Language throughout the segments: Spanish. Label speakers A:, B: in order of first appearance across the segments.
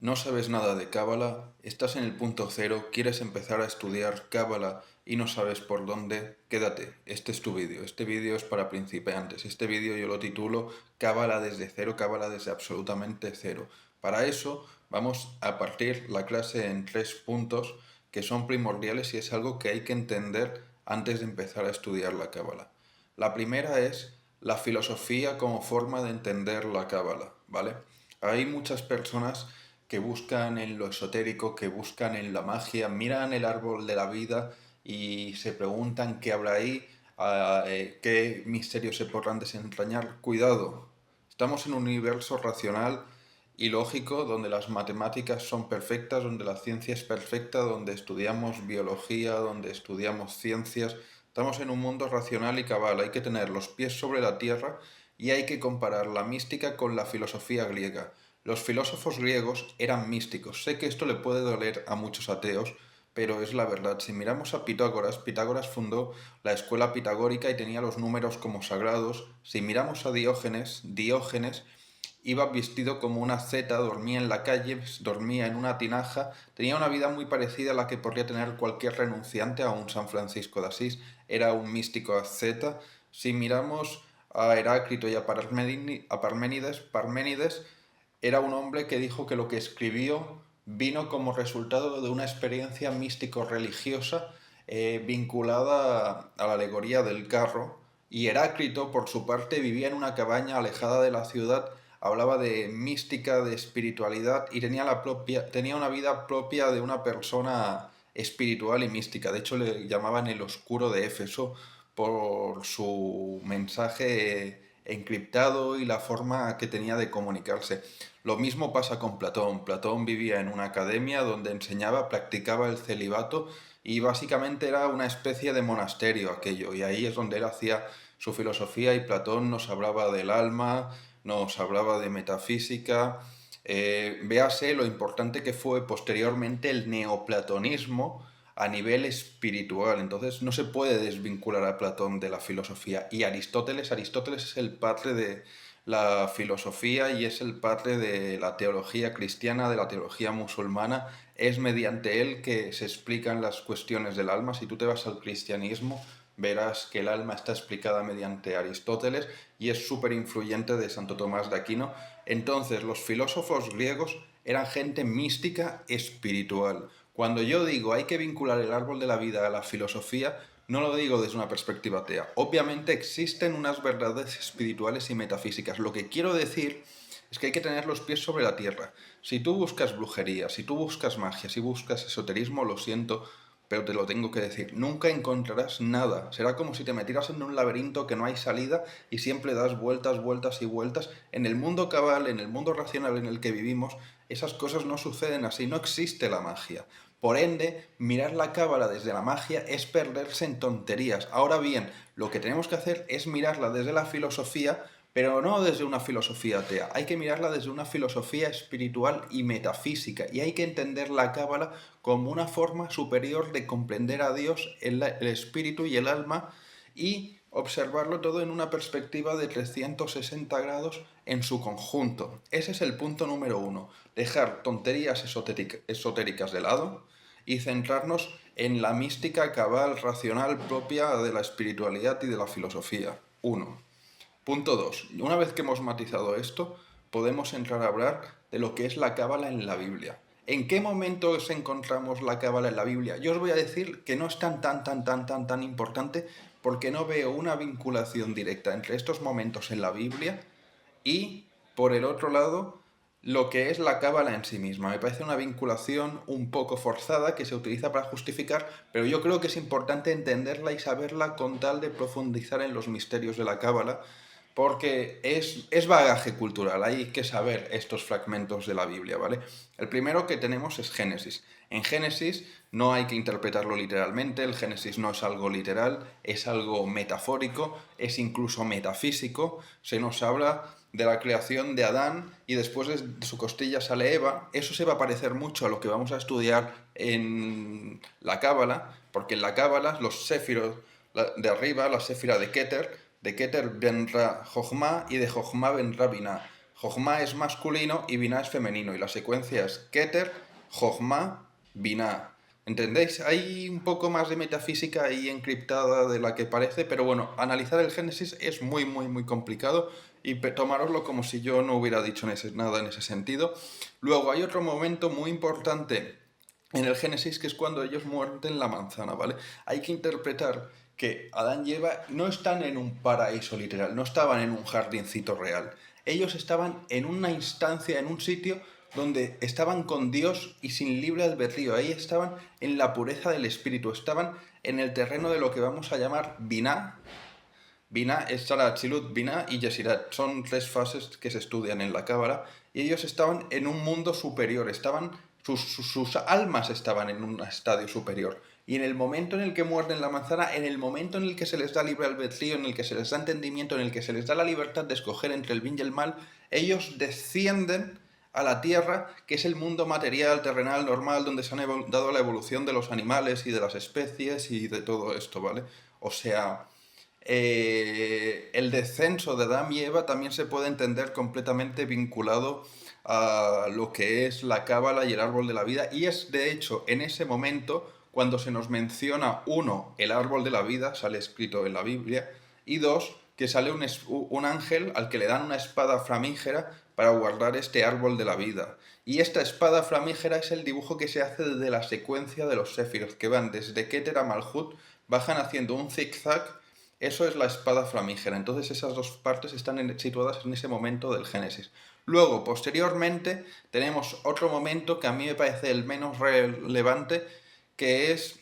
A: No sabes nada de Cábala, estás en el punto cero, quieres empezar a estudiar Cábala y no sabes por dónde, quédate, este es tu vídeo. Este vídeo es para principiantes. Este vídeo yo lo titulo Cábala desde cero, Cábala desde absolutamente cero. Para eso vamos a partir la clase en 3 puntos que son primordiales y es algo que hay que entender antes de empezar a estudiar la Cábala. La primera es la filosofía como forma de entender la Cábala, ¿vale? Hay muchas personas que buscan en lo esotérico, que buscan en la magia, miran el árbol de la vida y se preguntan qué habrá ahí, qué misterios se podrán desentrañar. Cuidado, estamos en un universo racional y lógico donde las matemáticas son perfectas, donde la ciencia es perfecta, donde estudiamos biología, donde estudiamos ciencias. Estamos en un mundo racional y cabal, hay que tener los pies sobre la tierra y hay que comparar la mística con la filosofía griega. Los filósofos griegos eran místicos. Sé que esto le puede doler a muchos ateos, pero es la verdad. Si miramos a Pitágoras, Pitágoras fundó la escuela pitagórica y tenía los números como sagrados. Si miramos a Diógenes, Diógenes iba vestido como una zeta, dormía en la calle, dormía en una tinaja, tenía una vida muy parecida a la que podría tener cualquier renunciante a un San Francisco de Asís, era un místico asceta. Si miramos a Heráclito y a Parménides, Parménides era un hombre que dijo que lo que escribió vino como resultado de una experiencia místico-religiosa vinculada a la alegoría del carro, y Heráclito, por su parte, vivía en una cabaña alejada de la ciudad, hablaba de mística, de espiritualidad y tenía una vida propia de una persona espiritual y mística. De hecho, le llamaban el oscuro de Éfeso por su mensaje encriptado y la forma que tenía de comunicarse. Lo mismo pasa con Platón. Platón vivía en una academia donde enseñaba, practicaba el celibato y básicamente era una especie de monasterio aquello. Y ahí es donde él hacía su filosofía y Platón nos hablaba del alma, nos hablaba de metafísica. Véase lo importante que fue posteriormente el neoplatonismo a nivel espiritual. Entonces no se puede desvincular a Platón de la filosofía. Y Aristóteles es el padre de la filosofía y es el padre de la teología cristiana, de la teología musulmana. Es mediante él que se explican las cuestiones del alma. Si tú te vas al cristianismo, verás que el alma está explicada mediante Aristóteles y es súper influyente de Santo Tomás de Aquino. Entonces, los filósofos griegos eran gente mística espiritual. Cuando yo digo hay que vincular el árbol de la vida a la filosofía, no lo digo desde una perspectiva atea. Obviamente existen unas verdades espirituales y metafísicas. Lo que quiero decir es que hay que tener los pies sobre la tierra. Si tú buscas brujería, si tú buscas magia, si buscas esoterismo, lo siento, pero te lo tengo que decir, nunca encontrarás nada. Será como si te metieras en un laberinto que no hay salida y siempre das vueltas, vueltas y vueltas. En el mundo cabal, en el mundo racional en el que vivimos, esas cosas no suceden así, no existe la magia. Por ende, mirar la cábala desde la magia es perderse en tonterías. Ahora bien, lo que tenemos que hacer es mirarla desde la filosofía, pero no desde una filosofía atea. Hay que mirarla desde una filosofía espiritual y metafísica. Y hay que entender la cábala como una forma superior de comprender a Dios, el espíritu y el alma, y observarlo todo en una perspectiva de 360 grados en su conjunto. Ese es el punto número uno. Dejar tonterías esotéricas de lado y centrarnos en la mística cabal racional propia de la espiritualidad y de la filosofía. Uno. Punto 2. Una vez que hemos matizado esto, podemos entrar a hablar de lo que es la cábala en la Biblia. ¿En qué momentos encontramos la cábala en la Biblia? Yo os voy a decir que no es tan importante porque no veo una vinculación directa entre estos momentos en la Biblia y, por el otro lado, lo que es la cábala en sí misma. Me parece una vinculación un poco forzada que se utiliza para justificar, pero yo creo que es importante entenderla y saberla con tal de profundizar en los misterios de la cábala, porque es bagaje cultural, hay que saber estos fragmentos de la Biblia, ¿vale? El primero que tenemos es Génesis. En Génesis no hay que interpretarlo literalmente, el Génesis no es algo literal, es algo metafórico, es incluso metafísico. Se nos habla de la creación de Adán y después de su costilla sale Eva. Eso se va a parecer mucho a lo que vamos a estudiar en la Cábala, porque en la Cábala los séfiros de arriba, la séfira de Keter vendrá Jochma y de Jochma vendrá Binah. Jochma es masculino y Binah es femenino. Y la secuencia es Keter, Jochma, Binah. ¿Entendéis? Hay un poco más de metafísica ahí encriptada de la que parece, pero bueno, analizar el Génesis es muy, muy, muy complicado y tomároslo como si yo no hubiera dicho nada en ese sentido. Luego hay otro momento muy importante en el Génesis, que es cuando ellos muerden la manzana, ¿vale? Hay que interpretar que Adán y Eva no están en un paraíso literal, no estaban en un jardincito real. Ellos estaban en una instancia, en un sitio donde estaban con Dios y sin libre albedrío. Ahí estaban en la pureza del espíritu, estaban en el terreno de lo que vamos a llamar Binah. Binah es Salat, Silut, Binah y Yesirat. Son tres fases que se estudian en la Cábala y ellos estaban en un mundo superior, sus almas estaban en un estadio superior. Y en el momento en el que muerden la manzana, en el momento en el que se les da libre albedrío, en el que se les da entendimiento, en el que se les da la libertad de escoger entre el bien y el mal, ellos descienden a la tierra, que es el mundo material, terrenal, normal, donde se han dado la evolución de los animales y de las especies y de todo esto, ¿vale? O sea, el descenso de Adán y Eva también se puede entender completamente vinculado a lo que es la cábala y el árbol de la vida, y es de hecho en ese momento cuando se nos menciona, uno, el árbol de la vida, sale escrito en la Biblia, y dos, que sale un ángel al que le dan una espada flamígera para guardar este árbol de la vida. Y esta espada flamígera es el dibujo que se hace de la secuencia de los Séfiros, que van desde Keter a Malhut, bajan haciendo un zigzag. Eso es la espada flamígera. Entonces esas dos partes están situadas en ese momento del Génesis. Luego, posteriormente, tenemos otro momento que a mí me parece el menos relevante, que es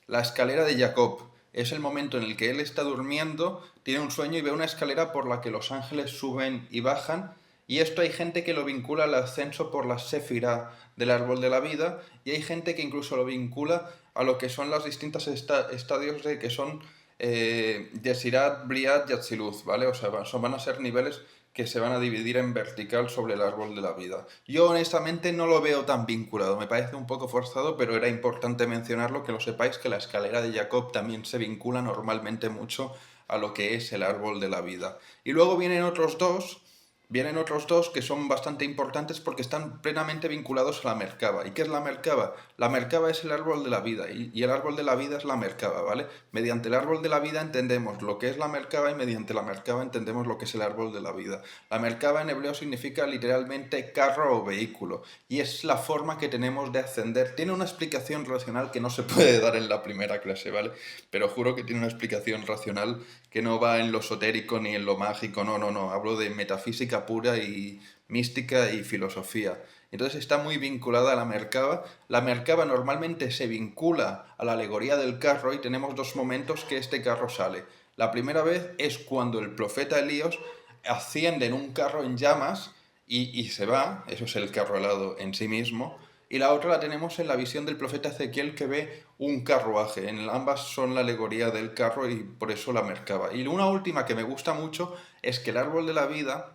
A: la escalera de Jacob. Es el momento en el que él está durmiendo, tiene un sueño y ve una escalera por la que los ángeles suben y bajan. Y esto hay gente que lo vincula al ascenso por la séfira del árbol de la vida, y hay gente que incluso lo vincula a lo que son los distintos estadios de que son Yesirat, Briat y Atziluz, ¿vale? O sea, van a ser niveles que se van a dividir en vertical sobre el árbol de la vida. Yo honestamente no lo veo tan vinculado, me parece un poco forzado, pero era importante mencionarlo, que lo sepáis, que la escalera de Jacob también se vincula normalmente mucho a lo que es el árbol de la vida. Y luego vienen otros dos que son bastante importantes porque están plenamente vinculados a la Merkaba. ¿Y qué es la Merkaba? La Merkaba es el árbol de la vida y el árbol de la vida es la Merkaba, ¿vale? Mediante el árbol de la vida entendemos lo que es la Merkaba y mediante la Merkaba entendemos lo que es el árbol de la vida. La Merkaba en hebreo significa literalmente carro o vehículo y es la forma que tenemos de ascender. Tiene una explicación racional que no se puede dar en la primera clase, ¿vale? Pero juro que tiene una explicación racional que no va en lo esotérico ni en lo mágico, no, hablo de metafísica pura y mística y filosofía. Entonces está muy vinculada a la Merkaba. La Merkaba normalmente se vincula a la alegoría del carro y tenemos dos momentos que este carro sale. La primera vez es cuando el profeta Elías asciende en un carro en llamas y se va, eso es el carro alado en sí mismo, y la otra la tenemos en la visión del profeta Ezequiel, que ve un carruaje. En ambas son la alegoría del carro y por eso la Merkaba. Y una última que me gusta mucho es que el árbol de la vida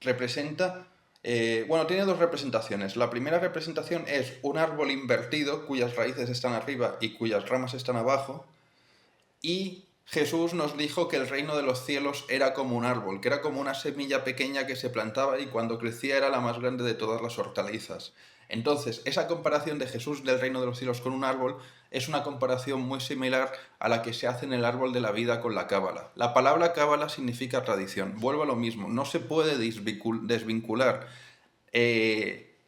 A: representa, bueno, tiene dos representaciones. La primera representación es un árbol invertido cuyas raíces están arriba y cuyas ramas están abajo. Y Jesús nos dijo que el reino de los cielos era como un árbol, que era como una semilla pequeña que se plantaba y cuando crecía era la más grande de todas las hortalizas. Entonces, esa comparación de Jesús del reino de los cielos con un árbol es una comparación muy similar a la que se hace en el árbol de la vida con la cábala. La palabra cábala significa tradición. Vuelvo a lo mismo, no se puede desvincular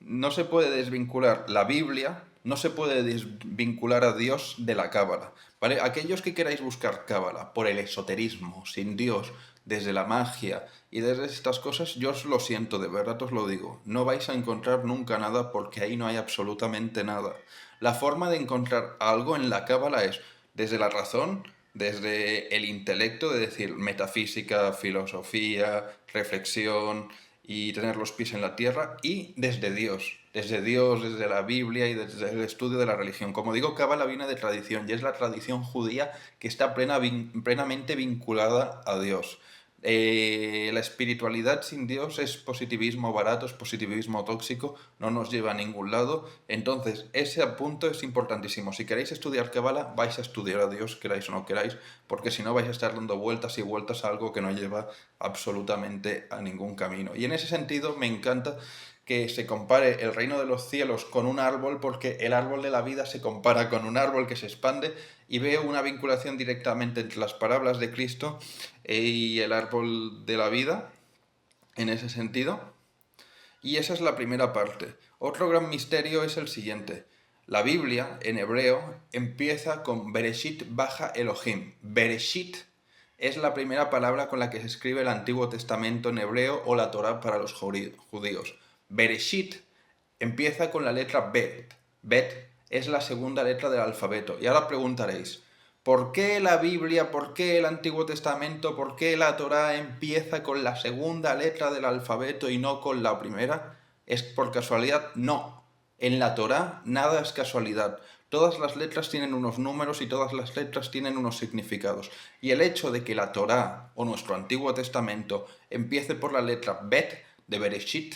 A: no se puede desvincular la Biblia, no se puede desvincular a Dios de la cábala, ¿vale? Aquellos que queráis buscar cábala por el esoterismo, sin Dios, desde la magia y desde estas cosas, yo os lo siento, de verdad os lo digo, no vais a encontrar nunca nada porque ahí no hay absolutamente nada. La forma de encontrar algo en la cábala es desde la razón, desde el intelecto, de decir metafísica, filosofía, reflexión y tener los pies en la tierra, y desde Dios, desde la Biblia y desde el estudio de la religión. Como digo, Cábala viene de tradición y es la tradición judía que está plenamente vinculada a Dios. La espiritualidad sin Dios es positivismo barato, es positivismo tóxico, no nos lleva a ningún lado. Entonces, ese punto es importantísimo. Si queréis estudiar Cábala, vais a estudiar a Dios, queráis o no queráis, porque si no vais a estar dando vueltas y vueltas a algo que no lleva absolutamente a ningún camino. Y en ese sentido me encanta que se compare el reino de los cielos con un árbol, porque el árbol de la vida se compara con un árbol que se expande, y veo una vinculación directamente entre las palabras de Cristo y el árbol de la vida en ese sentido. Y esa es la primera parte. Otro gran misterio es el siguiente. La Biblia, en hebreo, empieza con Bereshit baja Elohim. Bereshit es la primera palabra con la que se escribe el Antiguo Testamento en hebreo o la Torá para los judíos. Bereshit empieza con la letra Bet. Bet es la segunda letra del alfabeto. Y ahora preguntaréis, ¿por qué la Biblia, por qué el Antiguo Testamento, por qué la Torá empieza con la segunda letra del alfabeto y no con la primera? ¿Es por casualidad? No. En la Torá nada es casualidad. Todas las letras tienen unos números y todas las letras tienen unos significados. Y el hecho de que la Torá o nuestro Antiguo Testamento empiece por la letra Bet de Bereshit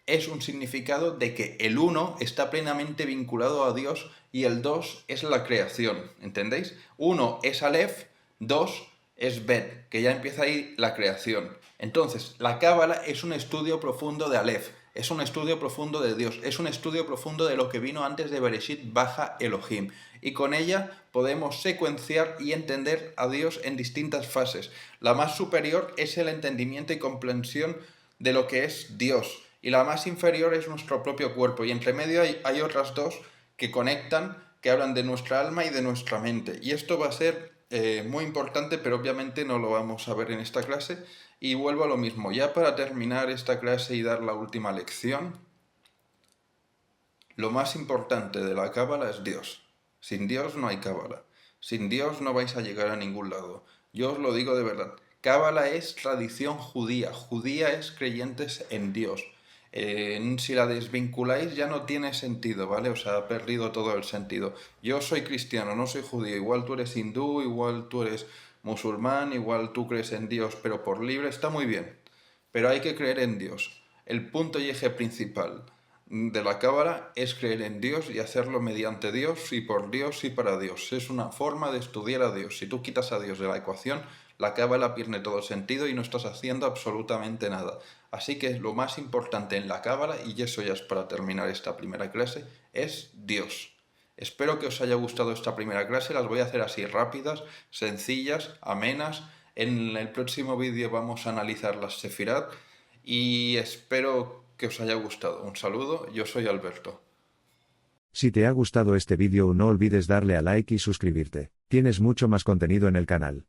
A: es un significado de que el 1 está plenamente vinculado a Dios y el 2 es la creación, ¿entendéis? 1 es Aleph, 2 es Bet, que ya empieza ahí la creación. Entonces, la Cábala es un estudio profundo de Aleph, es un estudio profundo de Dios, es un estudio profundo de lo que vino antes de Bereshit baja Elohim. Y con ella podemos secuenciar y entender a Dios en distintas fases. La más superior es el entendimiento y comprensión de lo que es Dios, y la más inferior es nuestro propio cuerpo, y entre medio hay otras dos que conectan, que hablan de nuestra alma y de nuestra mente. Y esto va a ser muy importante, pero obviamente no lo vamos a ver en esta clase. Y vuelvo a lo mismo, ya para terminar esta clase y dar la última lección, lo más importante de la Cábala es Dios. Sin Dios no hay Cábala. Sin Dios no vais a llegar a ningún lado. Yo os lo digo de verdad. Cábala es tradición judía. Judía es creyentes en Dios. Si la desvinculáis ya no tiene sentido, ¿vale? O sea, ha perdido todo el sentido. Yo soy cristiano, no soy judío. Igual tú eres hindú, igual tú eres musulmán, igual tú crees en Dios, pero por libre está muy bien. Pero hay que creer en Dios. El punto y eje principal de la Cábala es creer en Dios y hacerlo mediante Dios y por Dios y para Dios. Es una forma de estudiar a Dios. Si tú quitas a Dios de la ecuación, la Cábala pierde todo sentido y no estás haciendo absolutamente nada. Así que lo más importante en la Cábala, y eso ya es para terminar esta primera clase, es Dios. Espero que os haya gustado esta primera clase, las voy a hacer así rápidas, sencillas, amenas. En el próximo vídeo vamos a analizar las Sefirot y espero que os haya gustado. Un saludo, yo soy Alberto.
B: Si te ha gustado este vídeo no olvides darle a like y suscribirte, tienes mucho más contenido en el canal.